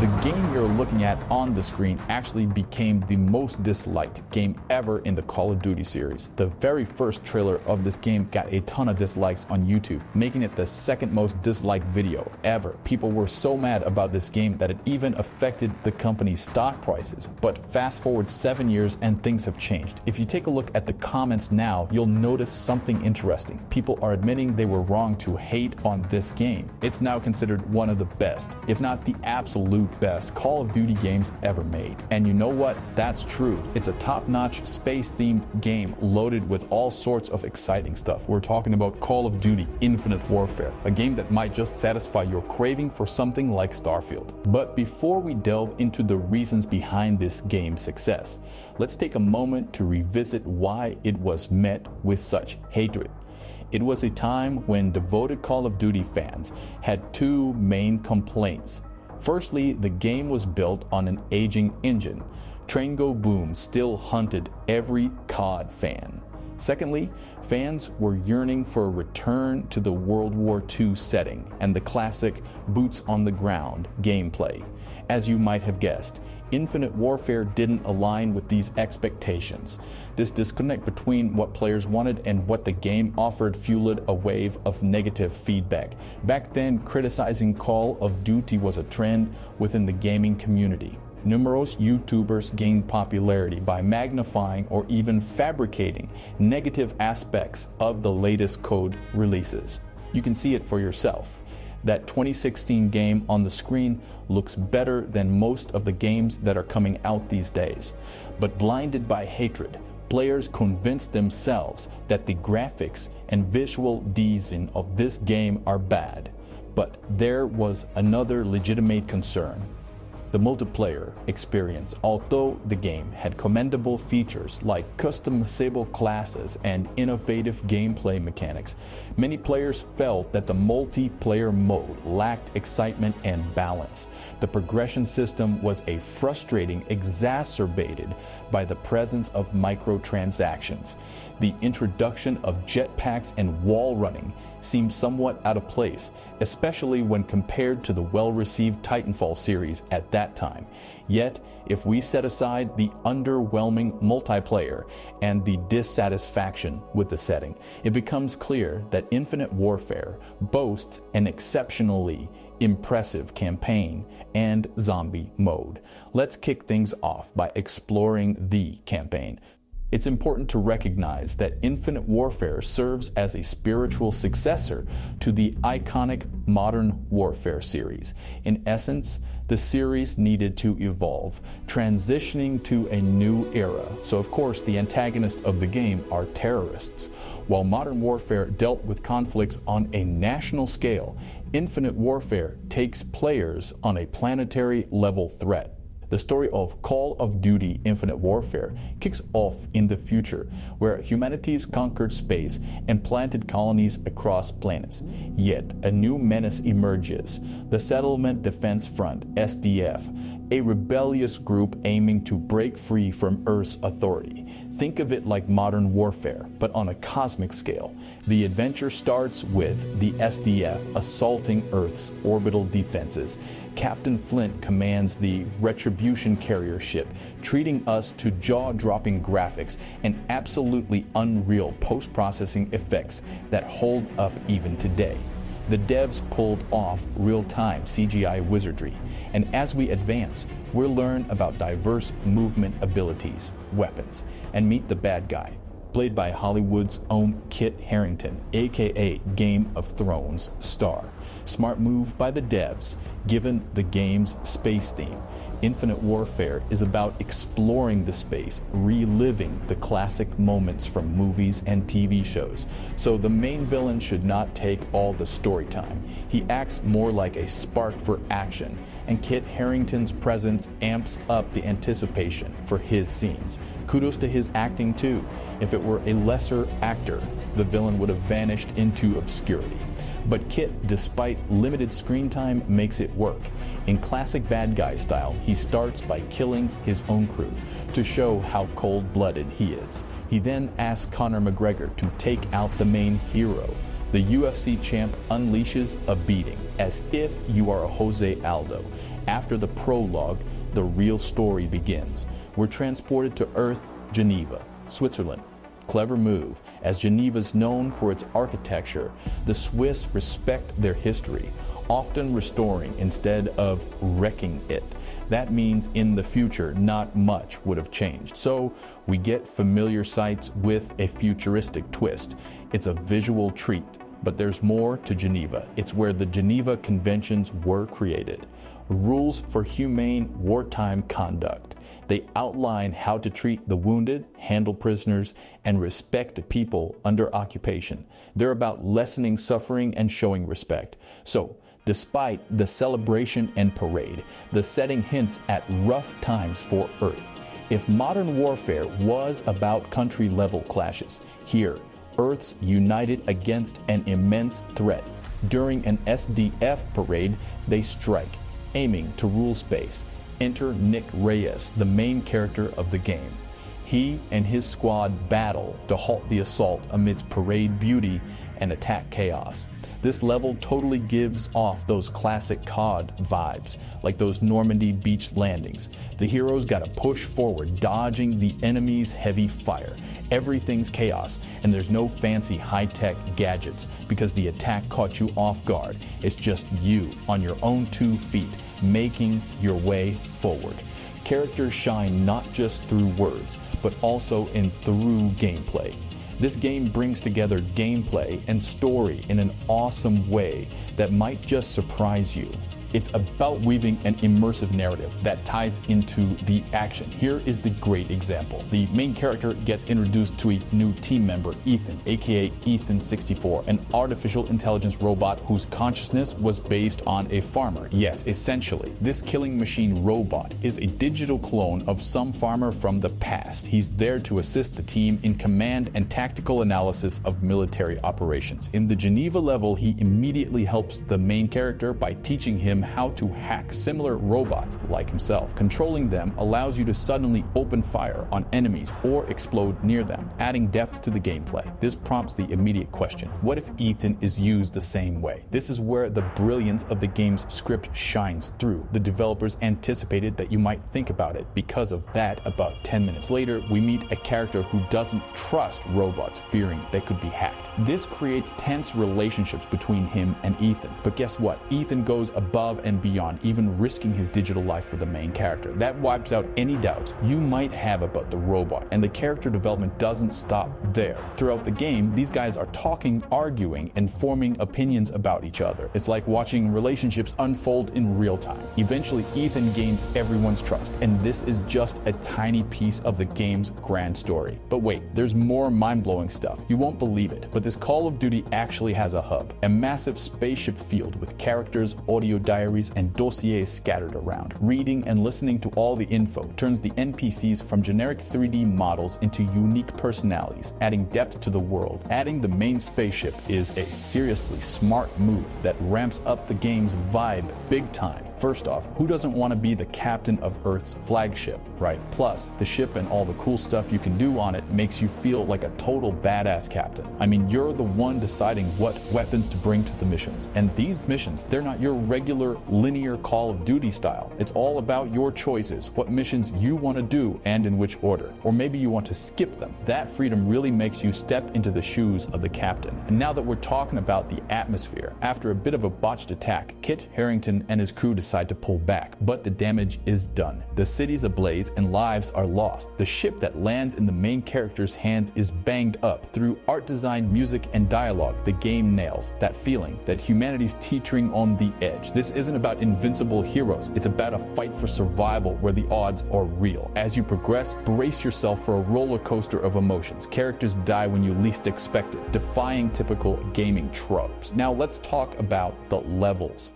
The game you're looking at on the screen actually became the most disliked game ever in the Call of Duty series. The very first trailer of this game got a ton of dislikes on YouTube, making it the second most disliked video ever. People were so mad about this game that it even affected the company's stock prices. But fast forward 7 years and things have changed. If you take a look at the comments now, you'll notice something interesting. People are admitting they were wrong to hate on this game. It's now considered one of the best, if not the absolute best, Call of Duty games ever made. And you know what? That's true. It's a top-notch space-themed game loaded with all sorts of exciting stuff. We're talking about Call of Duty Infinite Warfare, a game that might just satisfy your craving for something like Starfield. But before we delve into the reasons behind this game's success, let's take a moment to revisit why it was met with such hatred. It was a time when devoted Call of Duty fans had two main complaints. Firstly, the game was built on an aging engine. Train Go Boom still hunted every COD fan. Secondly, fans were yearning for a return to the World War II setting and the classic boots on the ground gameplay. As you might have guessed, Infinite Warfare didn't align with these expectations. This disconnect between what players wanted and what the game offered fueled a wave of negative feedback. Back then, criticizing Call of Duty was a trend within the gaming community. Numerous YouTubers gained popularity by magnifying or even fabricating negative aspects of the latest code releases. You can see it for yourself. That 2016 game on the screen looks better than most of the games that are coming out these days. But blinded by hatred, players convinced themselves that the graphics and visual design of this game are bad. But there was another legitimate concern. The multiplayer experience. Although the game had commendable features like customizable classes and innovative gameplay mechanics, many players felt that the multiplayer mode lacked excitement and balance. The progression system was exacerbated by the presence of microtransactions. The introduction of jetpacks and wall running seemed somewhat out of place, especially when compared to the well-received Titanfall series at that time. Yet, if we set aside the underwhelming multiplayer and the dissatisfaction with the setting, it becomes clear that Infinite Warfare boasts an exceptionally impressive campaign and zombie mode. Let's kick things off by exploring the campaign. It's important to recognize that Infinite Warfare serves as a spiritual successor to the iconic Modern Warfare series. In essence, the series needed to evolve, transitioning to a new era. So of course, the antagonists of the game are terrorists. While Modern Warfare dealt with conflicts on a national scale, Infinite Warfare takes players on a planetary level threat. The story of Call of Duty Infinite Warfare kicks off in the future, where humanity's conquered space and planted colonies across planets. Yet a new menace emerges, the Settlement Defense Front, SDF, a rebellious group aiming to break free from Earth's authority. Think of it like Modern Warfare, but on a cosmic scale. The adventure starts with the SDF assaulting Earth's orbital defenses. Captain Flint commands the Retribution carrier ship, treating us to jaw-dropping graphics and absolutely unreal post-processing effects that hold up even today. The devs pulled off real-time CGI wizardry, and as we advance, we'll learn about diverse movement abilities, weapons, and meet the bad guy, played by Hollywood's own Kit Harington, aka Game of Thrones star. Smart move by the devs, given the game's space theme. Infinite Warfare is about exploring the space, reliving the classic moments from movies and TV shows. So the main villain should not take all the story time. He acts more like a spark for action, and Kit Harington's presence amps up the anticipation for his scenes. Kudos to his acting too. If it were a lesser actor, the villain would have vanished into obscurity. But Kit, despite limited screen time, makes it work. In classic bad guy style, he starts by killing his own crew to show how cold-blooded he is. He then asks Conor McGregor to take out the main hero. The UFC champ unleashes a beating, as if you are a Jose Aldo, After the prologue, the real story begins. We're transported to Earth, Geneva, Switzerland. Clever move, as Geneva's known for its architecture. The Swiss respect their history, often restoring instead of wrecking it. That means in the future, not much would have changed. So we get familiar sights with a futuristic twist. It's a visual treat, but there's more to Geneva. It's where the Geneva Conventions were created. Rules for humane wartime conduct. They outline how to treat the wounded, handle prisoners, and respect the people under occupation. They're about lessening suffering and showing respect. So, despite the celebration and parade, the setting hints at rough times for Earth. If modern warfare was about country-level clashes, here, Earth's united against an immense threat. During an SDF parade, they strike, aiming to rule space. Enter Nick Reyes, the main character of the game. He and his squad battle to halt the assault amidst parade beauty and attack chaos. This level totally gives off those classic COD vibes, like those Normandy beach landings. The heroes gotta push forward, dodging the enemy's heavy fire. Everything's chaos, and there's no fancy high-tech gadgets because the attack caught you off guard. It's just you on your own 2 feet, making your way forward. Characters shine not just through words, but also through gameplay. This game brings together gameplay and story in an awesome way that might just surprise you. It's about weaving an immersive narrative that ties into the action. Here is the great example. The main character gets introduced to a new team member, Ethan, aka Ethan-64, an artificial intelligence robot whose consciousness was based on a farmer. Yes, essentially, this killing machine robot is a digital clone of some farmer from the past. He's there to assist the team in command and tactical analysis of military operations. In the Geneva level, he immediately helps the main character by teaching him how to hack similar robots like himself. Controlling them allows you to suddenly open fire on enemies or explode near them, adding depth to the gameplay. This prompts the immediate question: what if Ethan is used the same way? This is where the brilliance of the game's script shines through. The developers anticipated that you might think about it. Because of that, about 10 minutes later, we meet a character who doesn't trust robots, fearing they could be hacked. This creates tense relationships between him and Ethan. But guess what? Ethan goes above and beyond, even risking his digital life for the main character. That wipes out any doubts you might have about the robot, and the character development doesn't stop there. Throughout the game, these guys are talking, arguing, and forming opinions about each other. It's like watching relationships unfold in real time. Eventually, Ethan gains everyone's trust, and this is just a tiny piece of the game's grand story. But wait, there's more mind-blowing stuff. You won't believe it, but this Call of Duty actually has a hub, a massive spaceship field with characters, audio diaries, and dossiers scattered around. Reading and listening to all the info turns the NPCs from generic 3D models into unique personalities, adding depth to the world. Adding the main spaceship is a seriously smart move that ramps up the game's vibe big time. First off, who doesn't want to be the captain of Earth's flagship, right? Plus, the ship and all the cool stuff you can do on it makes you feel like a total badass captain. I mean, you're the one deciding what weapons to bring to the missions. And these missions, they're not your regular linear Call of Duty style. It's all about your choices, what missions you want to do and in which order. Or maybe you want to skip them. That freedom really makes you step into the shoes of the captain. And now that we're talking about the atmosphere, after a bit of a botched attack, Kit Harington and his crew decide to pull back, but the damage is done. The city's ablaze and lives are lost. The ship that lands in the main character's hands is banged up. Through art design, music, and dialogue, the game nails that feeling that humanity's teetering on the edge. This isn't about invincible heroes. It's about a fight for survival where the odds are real. As you progress, brace yourself for a roller coaster of emotions. Characters die when you least expect it, defying typical gaming tropes. Now let's talk about the levels.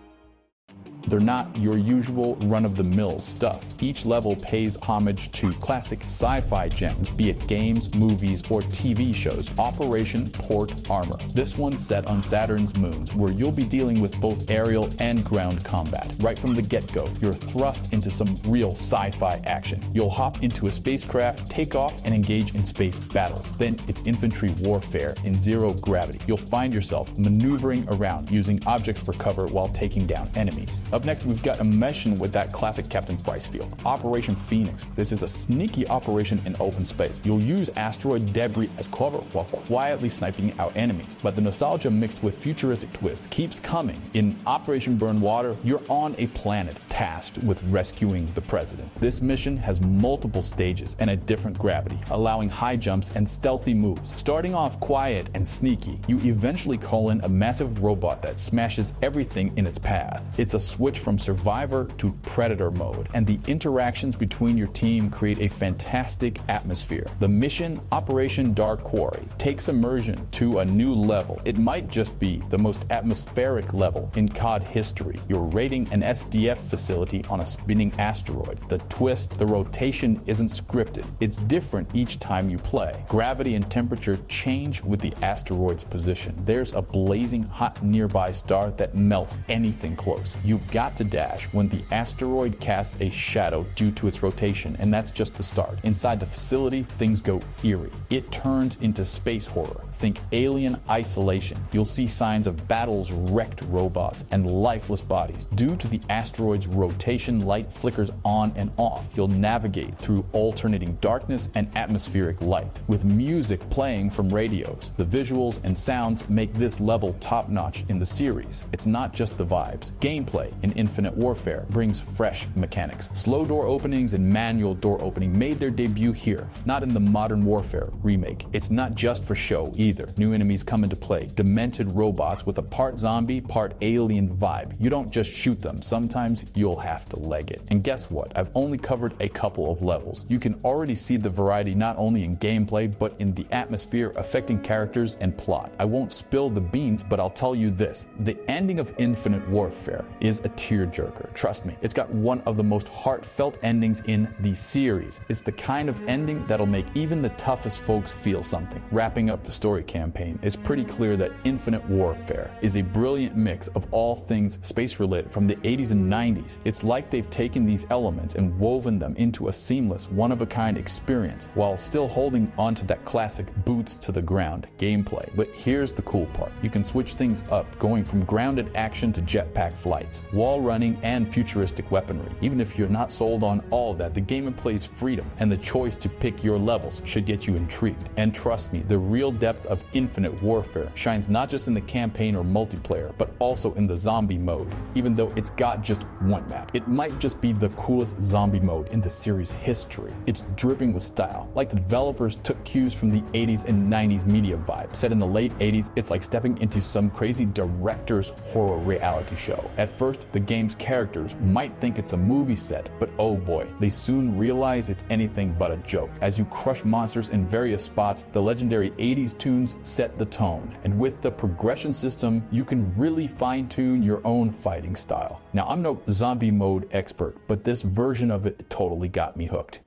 They're not your usual run-of-the-mill stuff. Each level pays homage to classic sci-fi gems, be it games, movies, or TV shows. Operation Port Armor. This one's set on Saturn's moons, where you'll be dealing with both aerial and ground combat. Right from the get-go, you're thrust into some real sci-fi action. You'll hop into a spacecraft, take off, and engage in space battles. Then it's infantry warfare in zero gravity. You'll find yourself maneuvering around, using objects for cover while taking down enemies. Up next, we've got a mission with that classic Captain Price feel. Operation Phoenix. This is a sneaky operation in open space. You'll use asteroid debris as cover while quietly sniping out enemies. But the nostalgia mixed with futuristic twists keeps coming. In Operation Burn Water, you're on a planet tasked with rescuing the president. This mission has multiple stages and a different gravity, allowing high jumps and stealthy moves. Starting off quiet and sneaky, you eventually call in a massive robot that smashes everything in its path. It's a switch from survivor to predator mode, and the interactions between your team create a fantastic atmosphere. The mission, Operation Dark Quarry, takes immersion to a new level. It might just be the most atmospheric level in COD history. You're raiding an SDF facility on a spinning asteroid. The twist, the rotation isn't scripted. It's different each time you play. Gravity and temperature change with the asteroid's position. There's a blazing hot nearby star that melts anything close. You've got to dash when the asteroid casts a shadow due to its rotation, and that's just the start. Inside the facility, things go eerie. It turns into space horror. Think Alien Isolation. You'll see signs of battles, wrecked robots, and lifeless bodies. Due to the asteroid's rotation, light flickers on and off. You'll navigate through alternating darkness and atmospheric light, with music playing from radios. The visuals and sounds make this level top-notch in the series. It's not just the vibes. Gameplay in Infinite Warfare brings fresh mechanics. Slow door openings and manual door opening made their debut here, not in the Modern Warfare remake. It's not just for show either. New enemies come into play. Demented robots with a part zombie, part alien vibe. You don't just shoot them. Sometimes you'll have to leg it. And guess what? I've only covered a couple of levels. You can already see the variety not only in gameplay, but in the atmosphere affecting characters and plot. I won't spill the beans, but I'll tell you this. The ending of Infinite Warfare is a tearjerker. Trust me, it's got one of the most heartfelt endings in the series. It's the kind of ending that'll make even the toughest folks feel something. Wrapping up the story campaign, it's pretty clear that Infinite Warfare is a brilliant mix of all things space-related from the 80s and 90s. It's like they've taken these elements and woven them into a seamless, one-of-a-kind experience while still holding onto that classic boots-to-the-ground gameplay. But here's the cool part. You can switch things up, going from grounded action to jetpack flights, wall running, and futuristic weaponry. Even if you're not sold on all of that, the game plays freedom, and the choice to pick your levels should get you intrigued. And trust me, the real depth of Infinite Warfare shines not just in the campaign or multiplayer, but also in the zombie mode. Even though it's got just one map, it might just be the coolest zombie mode in the series history. It's dripping with style, like the developers took cues from the 80s and 90s media vibe. Set in the late 80s, it's like stepping into some crazy director's horror reality show. At first, the game's characters might think it's a movie set, but oh boy, they soon realize it's anything but a joke. As you crush monsters in various spots, the legendary 80s tunes set the tone. And with the progression system, you can really fine-tune your own fighting style. Now, I'm no zombie mode expert, but this version of it totally got me hooked.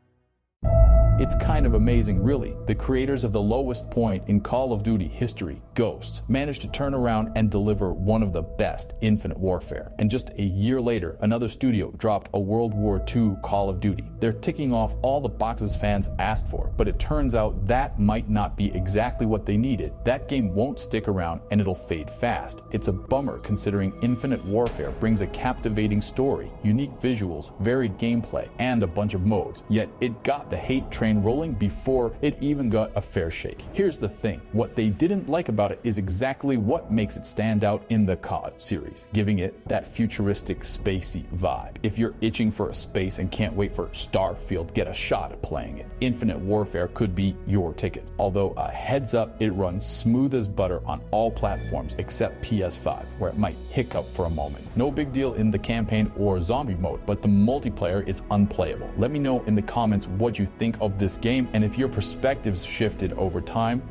It's kind of amazing, really. The creators of the lowest point in Call of Duty history, Ghosts, managed to turn around and deliver one of the best, Infinite Warfare. And just a year later, another studio dropped a World War II Call of Duty. They're ticking off all the boxes fans asked for, but it turns out that might not be exactly what they needed. That game won't stick around and it'll fade fast. It's a bummer considering Infinite Warfare brings a captivating story, unique visuals, varied gameplay, and a bunch of modes. Yet it got the hate train rolling before it even got a fair shake. Here's the thing, what they didn't like about it is exactly what makes it stand out in the COD series, giving it that futuristic, spacey vibe. If you're itching for a space and can't wait for Starfield, get a shot at playing it. Infinite Warfare could be your ticket. Although a heads up, it runs smooth as butter on all platforms except PS5, where it might hiccup for a moment. No big deal in the campaign or zombie mode, but the multiplayer is unplayable. Let me know in the comments what you think of this game, and if your perspectives shifted over time.